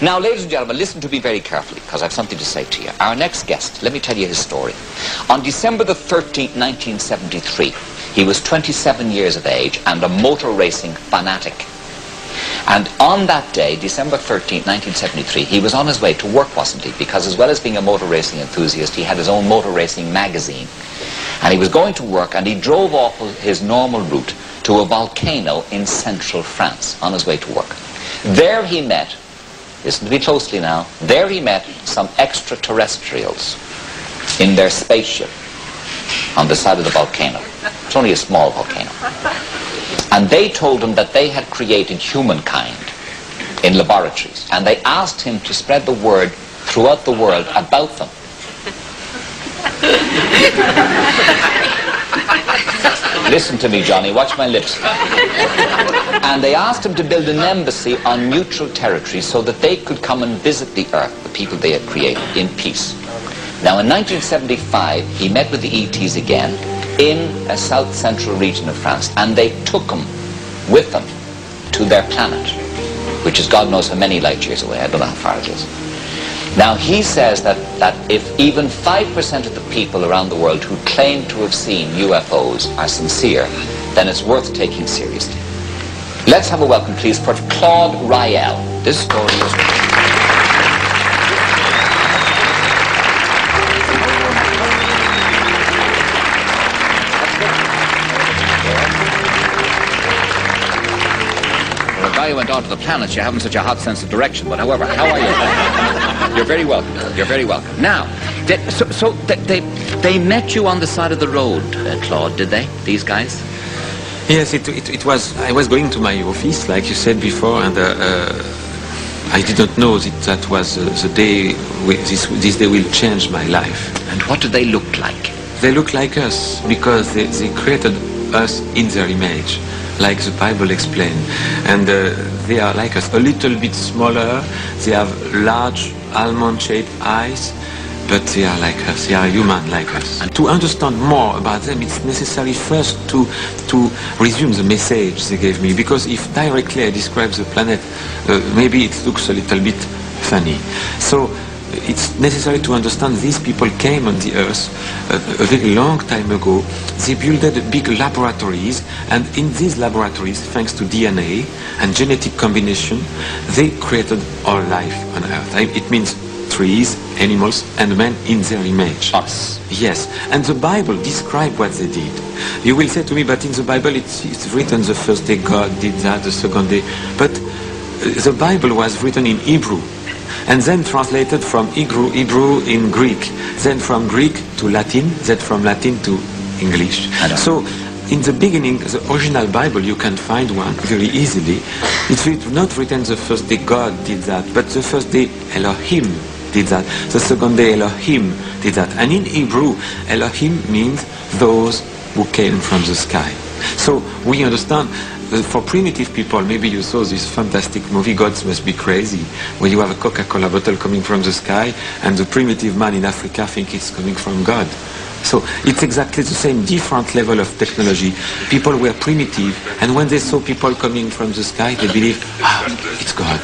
Now, ladies and gentlemen, listen to me very carefully, because I have something to say to you. Our next guest, let me tell you his story. On December the 13th, 1973, he was 27 years of age and a motor racing fanatic. And on that day, December 13th, 1973, he was on his way to work, wasn't he? Because as well as being a motor racing enthusiast, he had his own motor racing magazine. And he was going to work, and he drove off his normal route to a volcano in central France on his way to work. There he met, listen to me closely now, there he met some extraterrestrials in their spaceship on the side of the volcano. It's only a small volcano. And they told him that they had created humankind in laboratories, and they asked him to spread the word throughout the world about them. Listen to me, Johnny, watch my lips. And they asked him to build an embassy on neutral territory so that they could come and visit the Earth, the people they had created, in peace. Now, in 1975, he met with the ETs again in a south-central region of France, and they took him with them to their planet, which is God knows how many light years away. I don't know how far it is. Now, he says that if even 5% of the people around the world who claim to have seen UFOs are sincere, then it's worth taking seriously. Let's have a welcome, please, for Claude Raëlian. This story is... You went on to the planets, you haven't such a hot sense of direction, but however, how are you? You're very welcome. You're very welcome. Now, they met you on the side of the road, Claude, did they, these guys? Yes, it was, I was going to my office, like you said before, and I didn't know that was the day, this day will change my life. And what do they look like? They look like us, because they created us in their image, like the Bible explained. And they are like us, a little bit smaller. They have large almond-shaped eyes, but they are like us. They are human like us. And to understand more about them, it's necessary first to resume the message they gave me, because if directly I describe the planet, maybe it looks a little bit funny. So it's necessary to understand these people came on the earth a very long time ago. They built big laboratories, and in these laboratories, thanks to DNA and genetic combination, they created all life on earth. It means trees, animals, and men in their image. Us. Yes, and the Bible describes what they did. You will say to me, but in the Bible it's written the first day God did that, the second day. But the Bible was written in Hebrew, and then translated from Hebrew in Greek, then from Greek to Latin, then from Latin to English. So in the beginning, the original Bible, you can find one very easily. It's not written the first day God did that, but the first day Elohim did that. The second day Elohim did that. And in Hebrew, Elohim means those who came from the sky. So we understand. For primitive people, maybe you saw this fantastic movie, Gods Must Be Crazy, where you have a Coca-Cola bottle coming from the sky, and the primitive man in Africa thinks it's coming from God. So it's exactly the same, different level of technology. People were primitive, and when they saw people coming from the sky, they believed, it's God.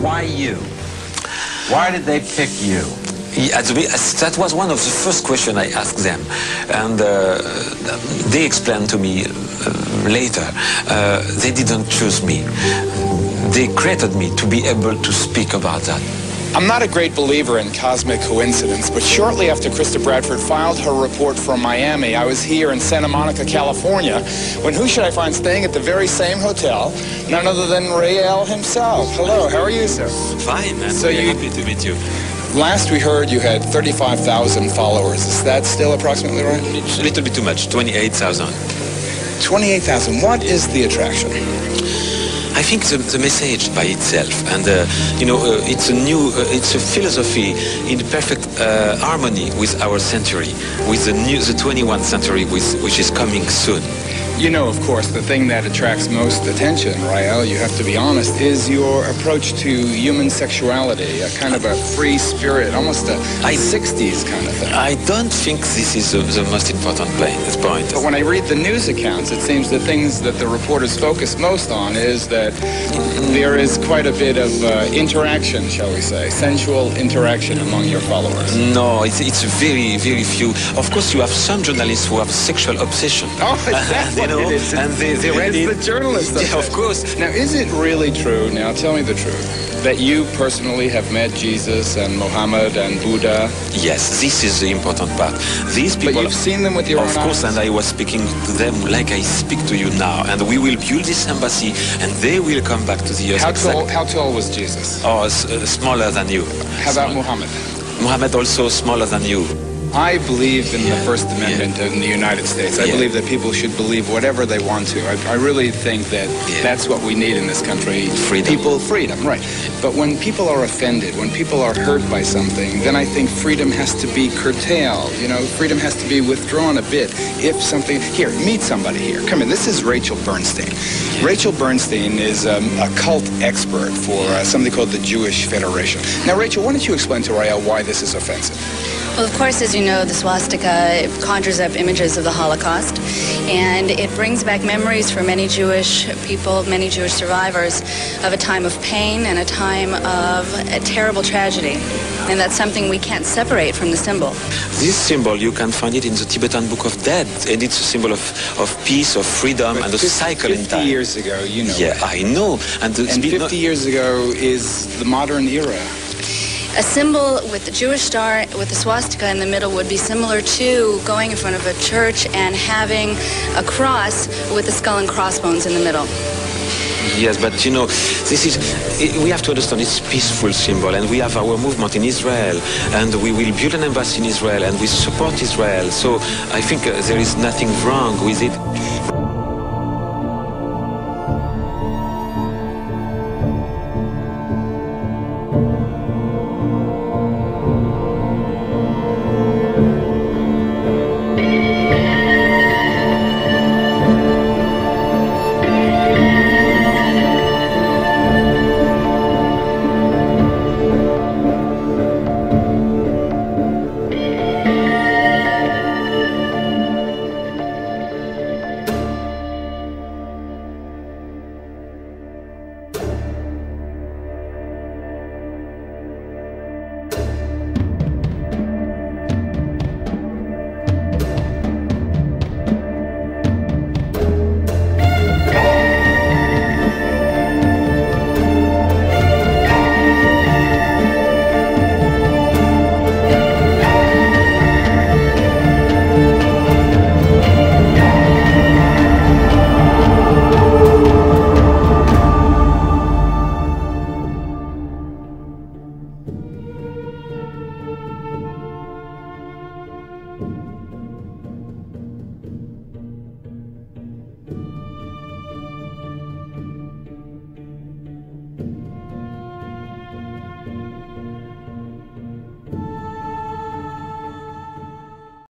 Why you? Why did they pick you? Yeah, that was one of the first questions I asked them, and they explained to me later. They didn't choose me. They created me to be able to speak about that. I'm not a great believer in cosmic coincidence, but shortly after Krista Bradford filed her report from Miami, I was here in Santa Monica, California, when who should I find staying at the very same hotel? None other than Raëlian himself. Hello, how are you, sir? Fine, I'm So very happy to meet you. Last we heard you had 35,000 followers. Is that still approximately right? It's a little bit too much, 28,000. 28,000. What is the attraction? I think the message by itself, and it's a philosophy in perfect harmony with our century, with the 21st century, which is coming soon. You know, of course, the thing that attracts most attention, Raël, you have to be honest, is your approach to human sexuality, a kind of a free spirit, almost a 60s kind of thing. I don't think this is the most important point. But when I read the news accounts, it seems the things that the reporters focus most on is that there is quite a bit of interaction, shall we say, sensual interaction among your followers. No, it's very, very few. Of course, you have some journalists who have sexual obsession. Oh, exactly. And they read it. It's the journalist. Yeah, of course. Now, is it really true, now tell me the truth, that you personally have met Jesus and Muhammad and Buddha? Yes, this is the important part. These people... But you've seen them with your own eyes? Of course, and I was speaking to them like I speak to you now. And we will build this embassy, and they will come back to the earth. How tall was Jesus? Oh, smaller than you. How about Muhammad? Muhammad also smaller than you. I believe in the First Amendment in the United States. I believe that people should believe whatever they want to. I really think that that's what we need in this country. Freedom. Freedom, right. But when people are offended, when people are hurt by something, then I think freedom has to be curtailed. You know, freedom has to be withdrawn a bit. If something... Here, meet somebody here. Come in. This is Rachel Bernstein. Rachel Bernstein is a cult expert for something called the Jewish Federation. Now, Rachel, why don't you explain to Raël why this is offensive? Well, of course, as you know, the swastika conjures up images of the Holocaust, and it brings back memories for many Jewish people, many Jewish survivors, of a time of pain and a time of a terrible tragedy. And that's something we can't separate from the symbol. This symbol, you can find it in the Tibetan Book of Dead, and it's a symbol of peace, of freedom, and a cycle in time. 50 years ago, you know. Yeah, I know. And 50 years ago is the modern era. A symbol with the Jewish star, with the swastika in the middle, would be similar to going in front of a church and having a cross with the skull and crossbones in the middle. Yes, but you know, we have to understand it's a peaceful symbol, and we have our movement in Israel, and we will build an embassy in Israel, and we support Israel. So I think there is nothing wrong with it.